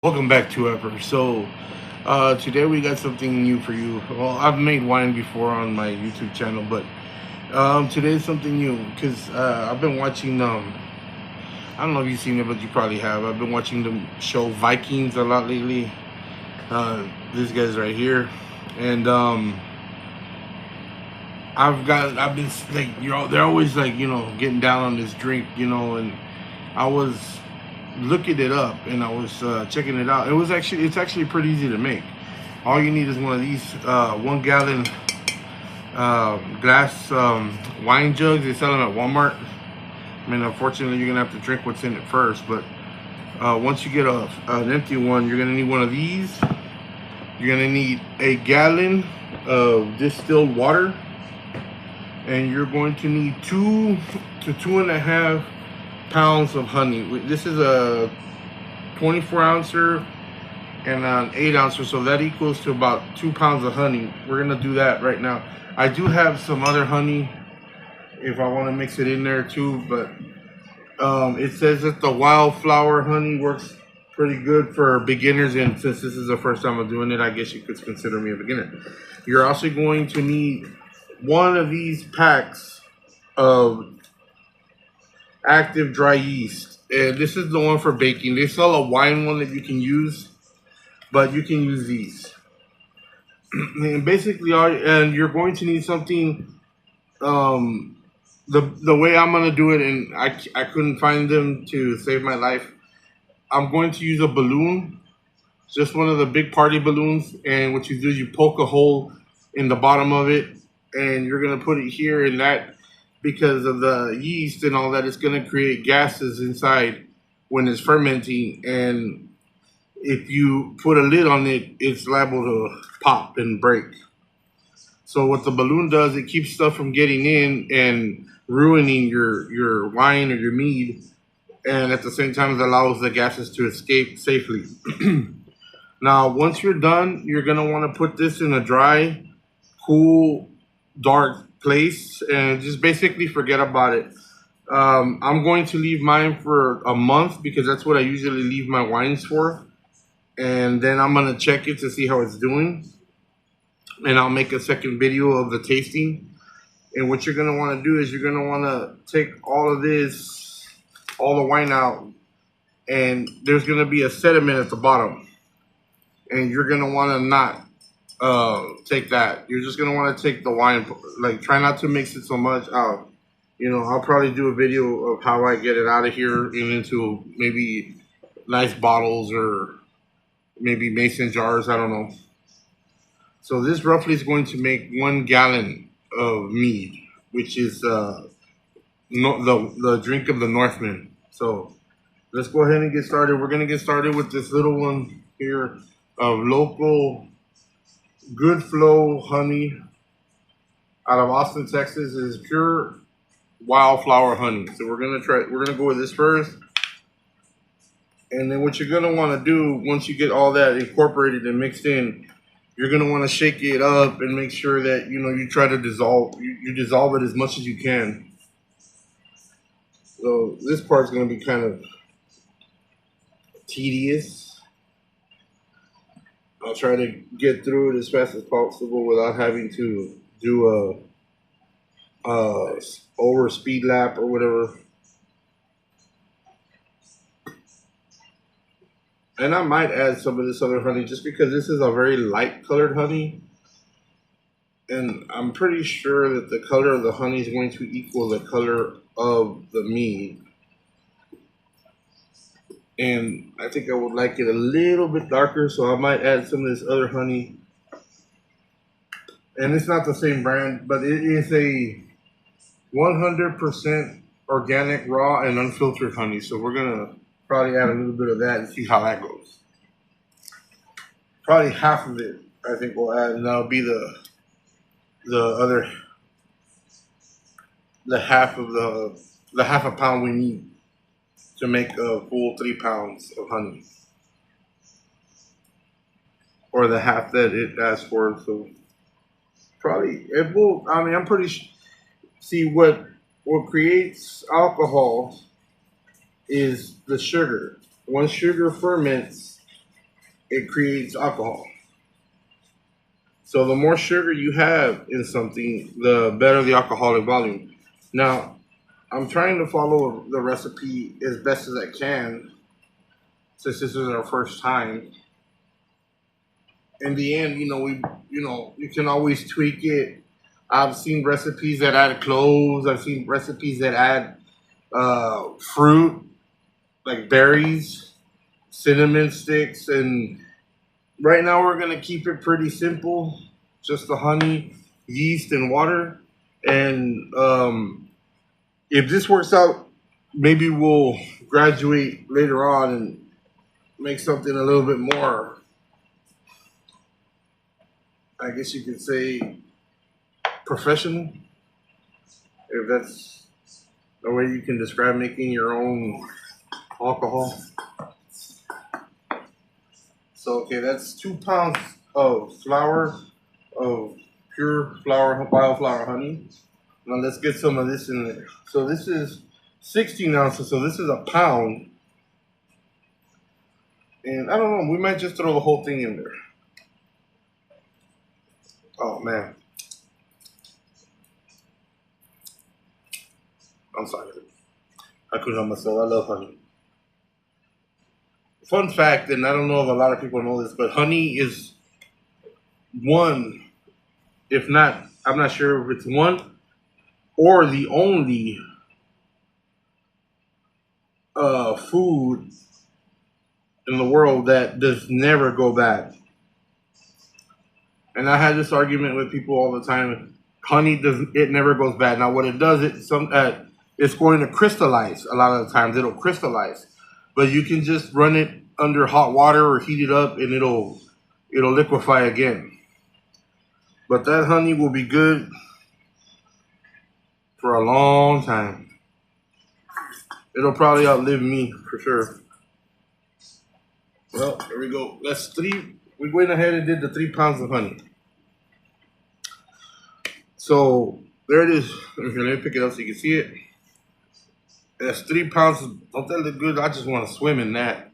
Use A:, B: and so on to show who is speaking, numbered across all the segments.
A: Welcome back to Ever. Today we got something new for you. Well, I've made wine before on my YouTube channel, but today is something new because I've been watching. I don't know if you've seen it, but you probably have. I've been watching the show Vikings a lot lately. This guy's right here, and I've been like they're always like getting down on this drink, and I was looking it up and I was checking it out. It's actually pretty easy to make. All you need is one of these 1 gallon glass wine jugs. They sell them at Walmart. I mean, unfortunately, you're gonna have to drink what's in it first. But once you get an empty one, you're gonna need one of these. You're gonna need a gallon of distilled water, and you're going to need 2 to 2.5 pounds of honey. This is a 24 ouncer and an 8 ouncer, so that equals to about 2 pounds of honey. We're gonna do that right now. I do have some other honey if I want to mix it in there too, but it says that the wildflower honey works pretty good for beginners, and since this is the first time I'm doing it, I guess you could consider me a beginner. You're also going to need one of these packs of active dry yeast, and this is the one for baking. They sell a wine one that you can use, but you can use these. And basically, and you're going to need something. The way I'm gonna do it, and I couldn't find them to save my life. I'm going to use a balloon, just one of the big party balloons, and what you do is you poke a hole in the bottom of it, and you're gonna put it here, and that, because of the yeast and all that, it's going to create gases inside when it's fermenting. And if you put a lid on it, it's liable to pop and break. So what the balloon does, it keeps stuff from getting in and ruining your wine or your mead. And at the same time, it allows the gases to escape safely. Now, once you're done, you're going to want to put this in a dry, cool, dark place and just basically forget about it. I'm going to leave mine for a month because that's what I usually leave my wines for, and then I'm gonna check it to see how it's doing, and I'll make a second video of the tasting. And what you're gonna want to do is you're gonna want to take all the wine out, and there's gonna be a sediment at the bottom, and you're gonna want to not take that. You're just gonna want to take the wine, like try not to mix it so much out. I'll probably do a video of how I get it out of here and into maybe nice bottles or maybe mason jars, I don't know. So this roughly is going to make 1 gallon of mead, which is the drink of the Northmen. So let's go ahead and get started. We're gonna get started with this little one here of local Good Flow honey out of Austin, Texas. It is pure wildflower honey. So we're gonna go with this first. And then what you're gonna want to do once you get all that incorporated and mixed in, you're gonna want to shake it up and make sure that you try to dissolve you dissolve it as much as you can. So this part's gonna be kind of tedious. I'll try to get through it as fast as possible without having to do a over speed lap or whatever. And I might add some of this other honey just because this is a very light colored honey. And I'm pretty sure that the color of the honey is going to equal the color of the mead. And I think I would like it a little bit darker, so I might add some of this other honey. And it's not the same brand, but it is a 100% organic, raw, and unfiltered honey. So we're going to probably add a little bit of that and see how that goes. Probably half of it, I think we'll add, and that'll be the half a pound we need to make a full 3 pounds of honey, or the half that it asks for. So probably it will. I mean, I'm pretty. See, what creates alcohol is the sugar. Once sugar ferments, it creates alcohol. So the more sugar you have in something, the better the alcoholic volume. Now, I'm trying to follow the recipe as best as I can since this is our first time. In the end, you can always tweak it. I've seen recipes that add cloves. I've seen recipes that add fruit like berries, cinnamon sticks, and right now we're gonna keep it pretty simple. Just the honey, yeast, and water. And if this works out, maybe we'll graduate later on and make something a little bit more, I guess you could say, professional, if that's the way you can describe making your own alcohol. So, okay, that's 2 pounds of flour, of pure flour, wildflower honey. Now let's get some of this in there. So this is 16 ounces, so this is a pound. And I don't know, we might just throw the whole thing in there. Oh man, I'm sorry. I couldn't help myself. I love honey. Fun fact, and I don't know if a lot of people know this, but honey is one, if not, I'm not sure if it's one or the only food in the world that does never go bad. And I had this argument with people all the time. Honey does it never goes bad. Now what it does, it's going to crystallize. A lot of the times it'll crystallize, but you can just run it under hot water or heat it up, and it'll liquefy again. But that honey will be good for a long time. It'll probably outlive me for sure. Well, here we go. That's three. We went ahead and did the 3 pounds of honey. So there it is. Okay, let me pick it up so you can see it. That's 3 pounds. Don't that look good? I just want to swim in that.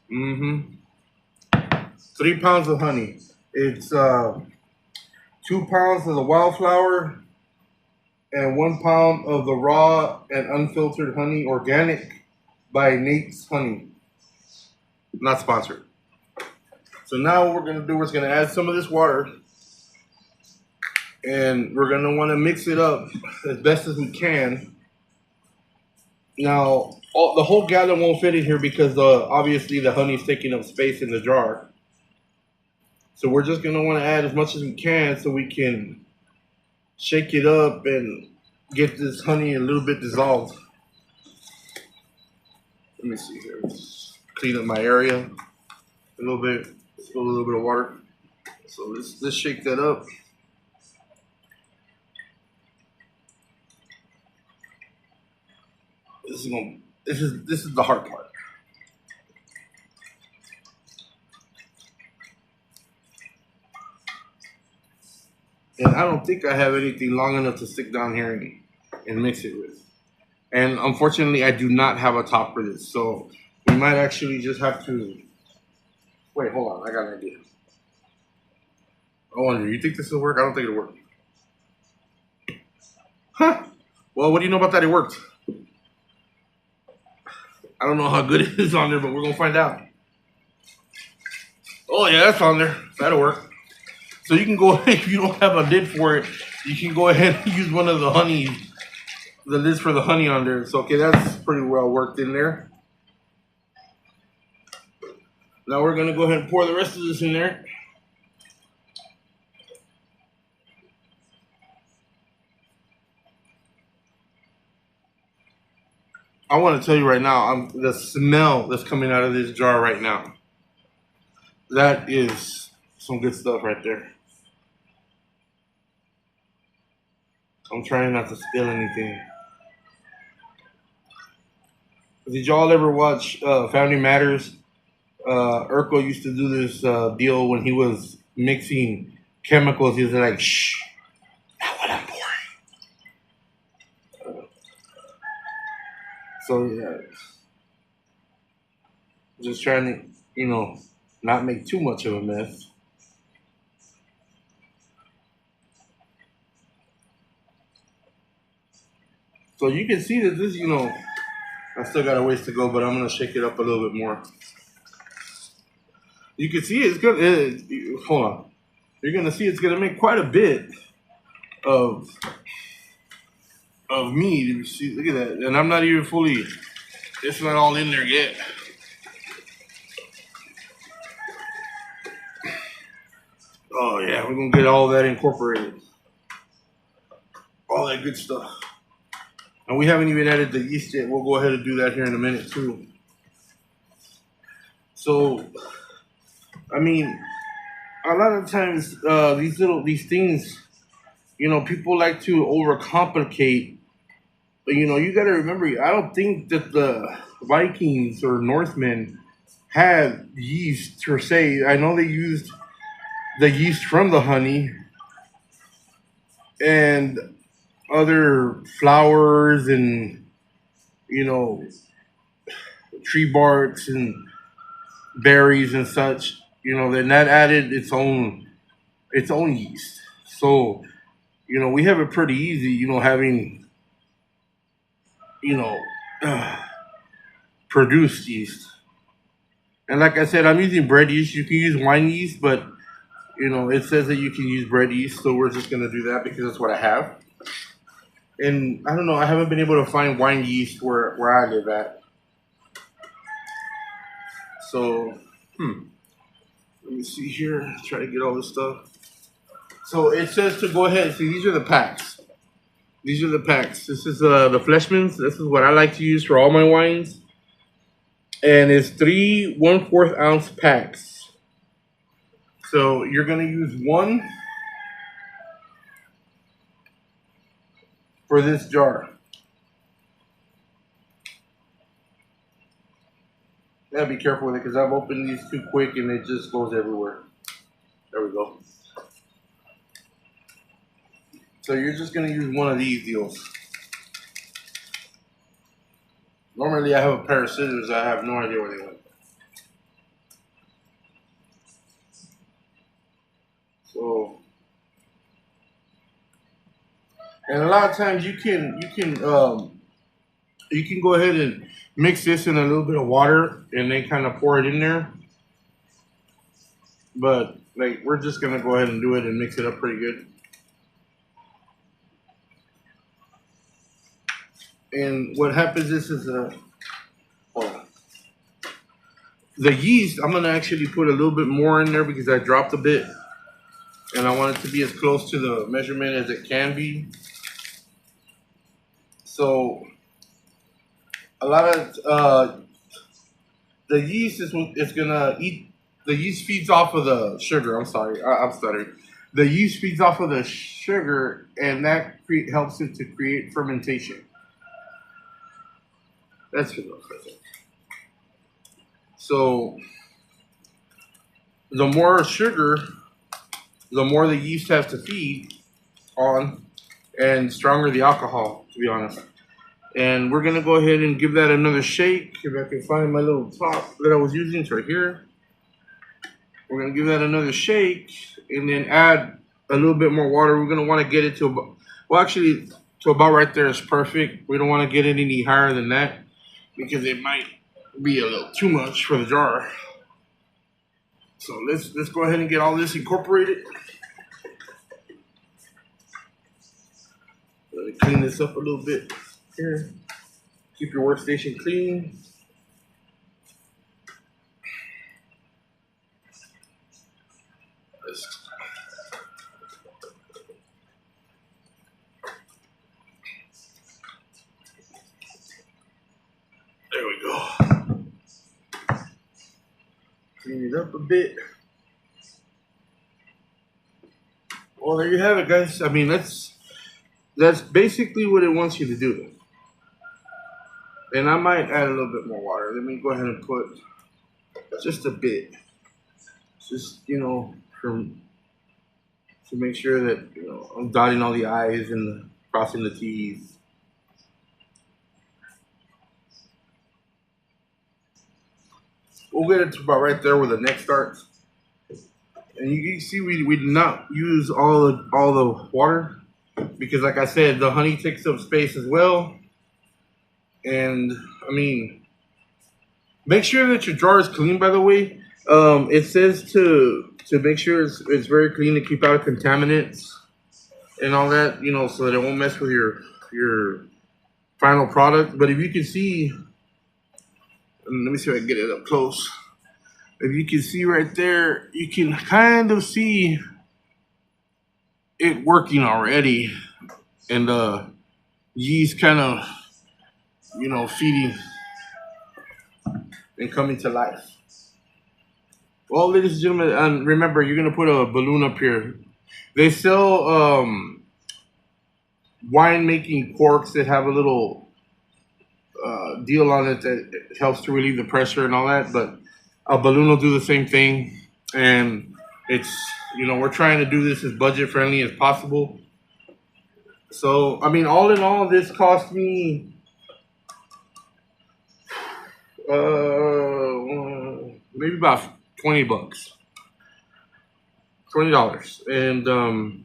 A: 3 pounds of honey. It's 2 pounds of the wildflower and 1 pound of the raw and unfiltered honey, organic by Nate's Honey. Not sponsored. So now what we're gonna do is gonna add some of this water, and we're gonna want to mix it up as best as we can. Now, the whole gallon won't fit in here because obviously the honey's taking up space in the jar. So we're just gonna want to add as much as we can so we can shake it up and get this honey a little bit dissolved. Let me see here. Clean up my area a little bit. Spill a little bit of water. So let's shake that up. This is the hard part. And I don't think I have anything long enough to stick down here and mix it with. And unfortunately, I do not have a top for this. So we might actually just have to... Wait, hold on. I got an idea. I wonder, you think this will work? I don't think it'll work. Huh. Well, what do you know about that? It worked. I don't know how good it is on there, but we're going to find out. Oh, yeah, that's on there. That'll work. So you can go, if you don't have a lid for it, you can go ahead and use one of the lids for the honey on there. So, okay, that's pretty well worked in there. Now we're going to go ahead and pour the rest of this in there. I want to tell you right now, the smell that's coming out of this jar right now, that is some good stuff right there. I'm trying not to spill anything. Did y'all ever watch Family Matters? Urkel used to do this deal when he was mixing chemicals. He was like, "Shh, not what I'm pouring." So yeah, just trying to, not make too much of a mess. So you can see that this, I still got a ways to go, but I'm gonna shake it up a little bit more. You can see it's good. Hold on, you're gonna see it's gonna make quite a bit of mead. You see, look at that, and I'm not even fully. It's not all in there yet. Oh yeah, we're gonna get all that incorporated, all that good stuff. And we haven't even added the yeast yet. We'll go ahead and do that here in a minute too. So, I mean, a lot of times these things, people like to overcomplicate. But you got to remember, I don't think that the Vikings or Northmen had yeast per se. I know they used the yeast from the honey and other flowers and you know tree barks and berries and such. Then that added its own yeast. So we have it pretty easy. Having you know uh, produced yeast. And like I said, I'm using bread yeast. You can use wine yeast, but it says that you can use bread yeast, so we're just gonna do that because that's what I have. And I don't know, I haven't been able to find wine yeast where I live at. So, let me see here. Try to get all this stuff. So it says to go ahead. See, these are the packs. These are the packs. This is the Fleshmans. This is what I like to use for all my wines. And it's 3 1/4 ounce packs. So you're gonna use one for this jar. Gotta be careful with it because I've opened these too quick and it just goes everywhere. There we go. So you're just gonna use one of these deals. Normally I have a pair of scissors. I have no idea where they went. So, and a lot of times you can go ahead and mix this in a little bit of water and then kind of pour it in there. But like we're just gonna go ahead and do it and mix it up pretty good. And what happens is the yeast. I'm gonna actually put a little bit more in there because I dropped a bit, and I want it to be as close to the measurement as it can be. So a lot of the yeast is gonna eat. The yeast feeds off of the sugar. I'm sorry, I'm stuttering. The yeast feeds off of the sugar, and that helps it to create fermentation. That's good enough, I think. So the more sugar, the more the yeast has to feed on, and stronger the alcohol, to be honest. And we're gonna go ahead and give that another shake. If I can find my little top that I was using, it's right here. We're gonna give that another shake and then add a little bit more water. We're gonna want to get it to about, well, actually, to about right there is perfect. We don't want to get it any higher than that because it might be a little too much for the jar. So let's go ahead and get all this incorporated. Let me clean this up a little bit here. Keep your workstation clean. There we go. Clean it up a bit. Well, there you have it, guys. I mean, that's basically what it wants you to do. And I might add a little bit more water. Let me go ahead and put just a bit. Just, from to make sure that I'm dotting all the I's and crossing the T's. We'll get it to about right there where the neck starts. And you can see we did not use all the water because, like I said, the honey takes up space as well. And I mean, make sure that your jar is clean. By the way, it says to make sure it's very clean to keep out contaminants and all that. You know, so that it won't mess with your final product. But if you can see, let me see if I can get it up close. If you can see right there, you can kind of see it working already, and yeast kind of, feeding and coming to life. Well, ladies and gentlemen, and remember, you're gonna put a balloon up here. They sell wine making corks that have a little deal on it that helps to relieve the pressure and all that, but a balloon will do the same thing. And it's, we're trying to do this as budget friendly as possible. So, I mean, all in all, this cost me maybe about $20. $20. And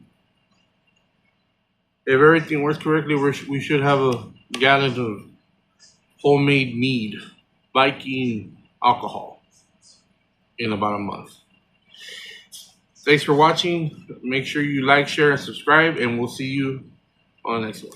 A: if everything works correctly, we should have a gallon of homemade mead, Viking alcohol, in about a month. Thanks for watching. Make sure you like, share, and subscribe, and we'll see you on the next one.